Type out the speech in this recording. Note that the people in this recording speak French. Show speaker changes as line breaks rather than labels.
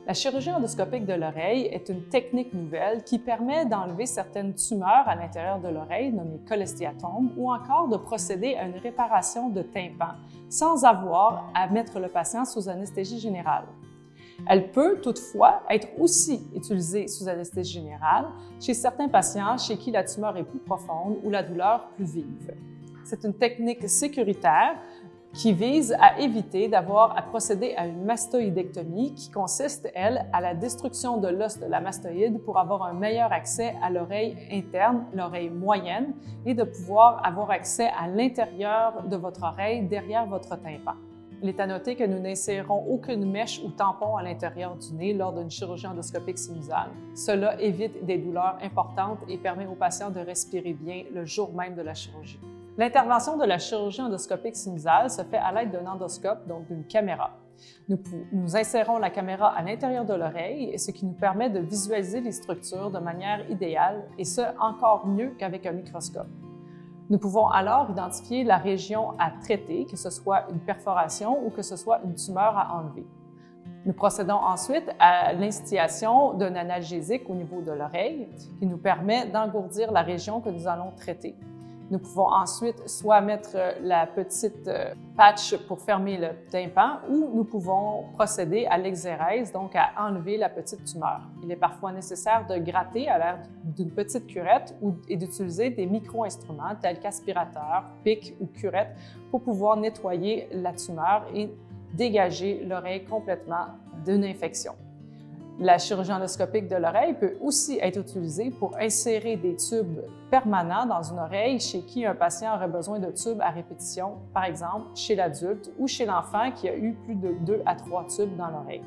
La chirurgie endoscopique de l'oreille est une technique nouvelle qui permet d'enlever certaines tumeurs à l'intérieur de l'oreille, nommées cholestéatomes, ou encore de procéder à une réparation de tympan sans avoir à mettre le patient sous anesthésie générale. Elle peut toutefois être aussi utilisée sous anesthésie générale chez certains patients chez qui la tumeur est plus profonde ou la douleur plus vive. C'est une technique sécuritaire qui vise à éviter d'avoir à procéder à une mastoïdectomie qui consiste, elle, à la destruction de l'os de la mastoïde pour avoir un meilleur accès à l'oreille interne, l'oreille moyenne, et de pouvoir avoir accès à l'intérieur de votre oreille, derrière votre tympan. Il est à noter que nous n'insérons aucune mèche ou tampon à l'intérieur du nez lors d'une chirurgie endoscopique sinusale. Cela évite des douleurs importantes et permet aux patients de respirer bien le jour même de la chirurgie. L'intervention de la chirurgie endoscopique sinusale se fait à l'aide d'un endoscope, donc d'une caméra. Nous insérons la caméra à l'intérieur de l'oreille, ce qui nous permet de visualiser les structures de manière idéale, et ce, encore mieux qu'avec un microscope. Nous pouvons alors identifier la région à traiter, que ce soit une perforation ou que ce soit une tumeur à enlever. Nous procédons ensuite à l'instillation d'un analgésique au niveau de l'oreille qui nous permet d'engourdir la région que nous allons traiter. Nous pouvons ensuite soit mettre la petite patch pour fermer le tympan ou nous pouvons procéder à l'exérèse, donc à enlever la petite tumeur. Il est parfois nécessaire de gratter à l'aide d'une petite curette et d'utiliser des micro-instruments tels qu'aspirateurs, pics ou curettes pour pouvoir nettoyer la tumeur et dégager l'oreille complètement d'une infection. La chirurgie endoscopique de l'oreille peut aussi être utilisée pour insérer des tubes permanents dans une oreille chez qui un patient aurait besoin de tubes à répétition, par exemple chez l'adulte ou chez l'enfant qui a eu plus de 2 à 3 tubes dans l'oreille.